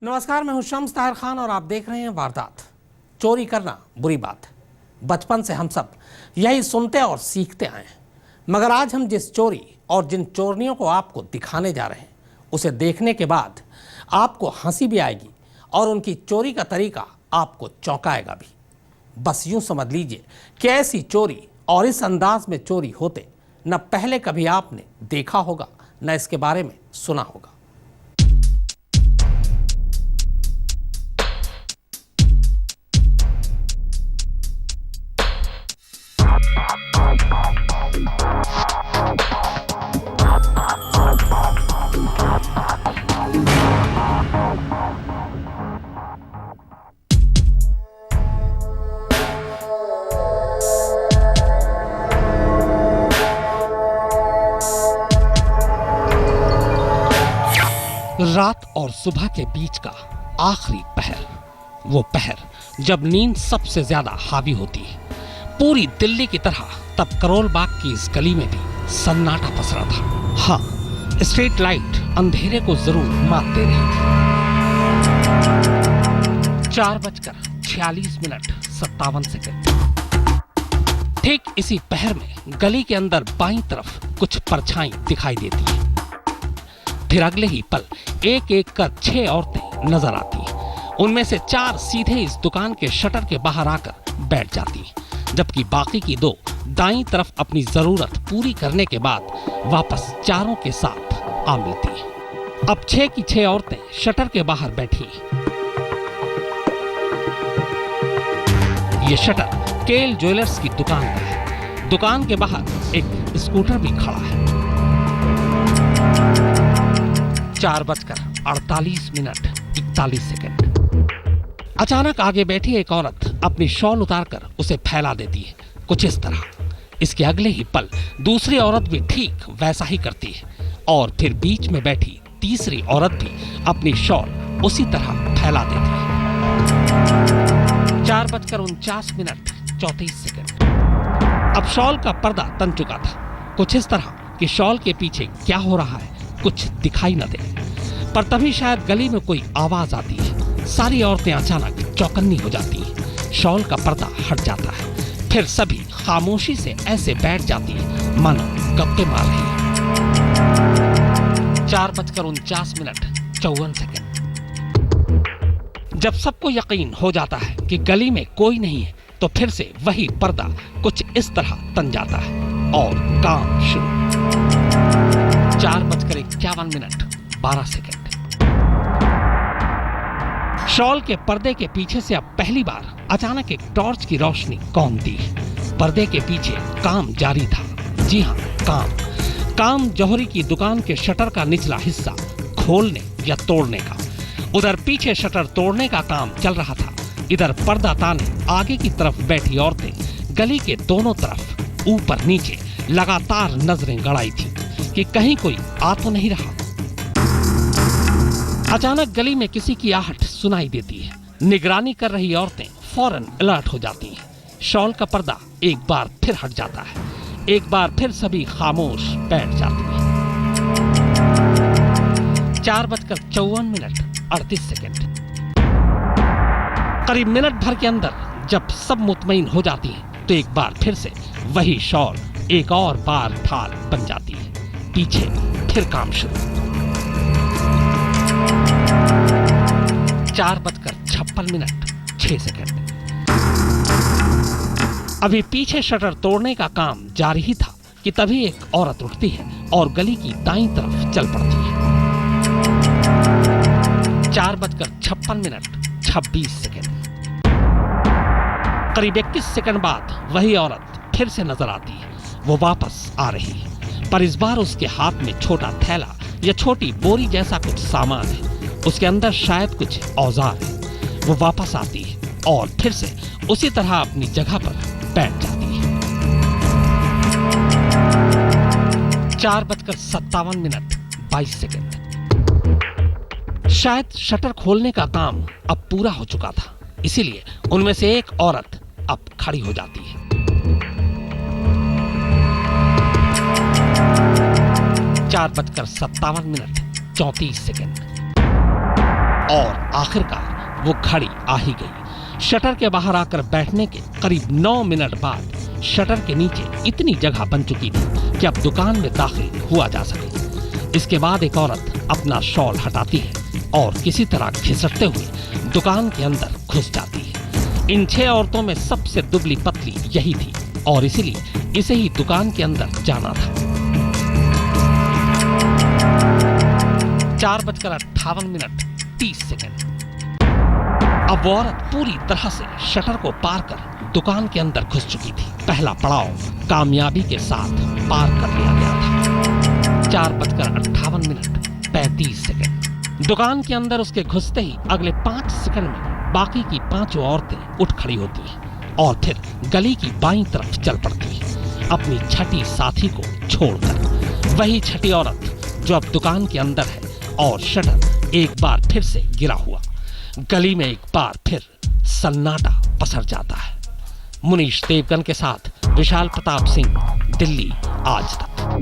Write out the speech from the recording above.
नमस्कार, मैं हूं शम्स ताहिर खान और आप देख रहे हैं वारदात। चोरी करना बुरी बात है। बचपन से हम सब यही सुनते और सीखते आए हैं। मगर आज हम जिस चोरी और जिन चोरनियों को आपको दिखाने जा रहे हैं, उसे देखने के बाद आपको हंसी भी आएगी और उनकी चोरी का तरीका आपको चौंकाएगा भी। बस यूं समझ लीजिए कि ऐसी चोरी और इस अंदाज में चोरी होते न पहले कभी आपने देखा होगा, न इसके बारे में सुना होगा। रात और सुबह के बीच का आखिरी पहर, वो पहर जब नींद सबसे ज्यादा हावी होती है। पूरी दिल्ली की तरह तब करोल बाग की इस गली में भी सन्नाटा पसरा था। हाँ, स्ट्रीट लाइट अंधेरे को जरूर मात दे रही थी। 4:46 ठीक इसी पहर में गली के अंदर बाईं तरफ कुछ परछाई दिखाई देती है। फिर अगले ही पल एक एक कर 6 औरतें नजर आती हैं। उनमें से 4 सीधे इस दुकान के शटर के बाहर आकर बैठ जाती हैं, जबकि बाकी की 2 दाईं तरफ अपनी जरूरत पूरी करने के बाद वापस चारों के साथ आ मिलती हैं। अब 6 की 6 औरतें शटर के बाहर बैठी हैं। ये शटर केल ज्वेलर्स की दुकान का है। दुकान के बाहर एक स्कूटर भी खड़ा है। 4:48 अचानक आगे बैठी एक औरत अपनी शॉल उतारकर उसे फैला देती है, कुछ इस तरह। इसके अगले ही पल दूसरी औरत भी ठीक वैसा ही करती है और फिर बीच में बैठी तीसरी औरत भी अपनी शॉल उसी तरह फैला देती है। 4:49 अब शॉल का पर्दा तन चुका था, कुछ इस तरह कि शॉल के पीछे क्या हो रहा है कुछ दिखाई न दे। पर तभी शायद गली में कोई आवाज आती है। सारी औरतें अचानक चौकन्नी हो जाती हैं। शॉल का पर्दा हट जाता है। फिर सभी खामोशी से ऐसे बैठ जाती हैं मानो गप्पे मार रही है। 4:49 जब सबको यकीन हो जाता है कि गली में कोई नहीं है, तो फिर से वही पर्दा कुछ इस तरह तन जाता है और काम शुरू। 4:51 शॉल के पर्दे के पीछे से अब पहली बार अचानक एक टॉर्च की रोशनी कौंधती है। पर्दे के पीछे काम जारी था। जी हाँ, काम जौहरी की दुकान के शटर का निचला हिस्सा खोलने या तोड़ने का। उधर पीछे शटर तोड़ने का काम चल रहा था। इधर पर्दा ताने आगे की तरफ बैठी औरतें गली के दोनों तरफ ऊपर नीचे लगातार नजरें गड़ाई थी कि कहीं कोई आ तो नहीं रहा। अचानक गली में किसी की आहट सुनाई देती है। निगरानी कर रही औरतें फौरन अलर्ट हो जाती हैं। शॉल का पर्दा एक बार फिर हट जाता है। एक बार फिर सभी खामोश बैठ जाती हैं। 4:54 करीब मिनट भर के अंदर जब सब मुतमईन हो जाती हैं, तो एक बार फिर से वही शॉल एक और बार ढाल बन जाती है। पीछे फिर काम शुरू। 4:56 अभी पीछे शटर तोड़ने का काम जारी ही था कि तभी एक औरत उठती है और गली की दाईं तरफ चल पड़ती है। 4:56 करीब 21 सेकंड बाद वही औरत फिर से नजर आती है। वो वापस आ रही है, पर इस बार उसके हाथ में छोटा थैला या छोटी बोरी जैसा कुछ सामान है। उसके अंदर शायद कुछ औजार है। वो वापस आती है और फिर से उसी तरह अपनी जगह पर बैठ जाती है। 4:57 शायद शटर खोलने का काम अब पूरा हो चुका था, इसीलिए उनमें से एक औरत अब खड़ी हो जाती है। 4:57 34 और आखिरकार वो घड़ी आ ही गई। शटर के बाहर आकर बैठने के करीब 9 मिनट बाद शटर के नीचे इतनी जगह बन चुकी थी कि अब दुकान में दाखिल हुआ जा सके। इसके बाद एक औरत अपना शॉल हटाती है और किसी तरह घिसटते हुए दुकान के अंदर घुस जाती है। इन 6 औरतों में सबसे दुबली पतली यही थी और इसीलिए इसे ही दुकान के अंदर जाना था। 4:58:30। अब वो औरत पूरी तरह से शटर को पार कर दुकान के अंदर घुस चुकी थी। पहला पड़ाव कामयाबी के साथ पार कर लिया गया था। 4:58:35। दुकान के अंदर उसके घुसते ही अगले 5 सेकंड में बाकी की 5 औरतें उठ खड़ी होती हैं और फिर गली की बाईं तरफ चल पड़ती हैं, अपनी छठी साथी को छोड़कर। वही छठी औरत जो अब दुकान के अंदर है और शटर एक बार फिर से गिरा हुआ। गली में एक बार फिर सन्नाटा पसर जाता है। मुनीश देवगन के साथ विशाल प्रताप सिंह, दिल्ली आज तक।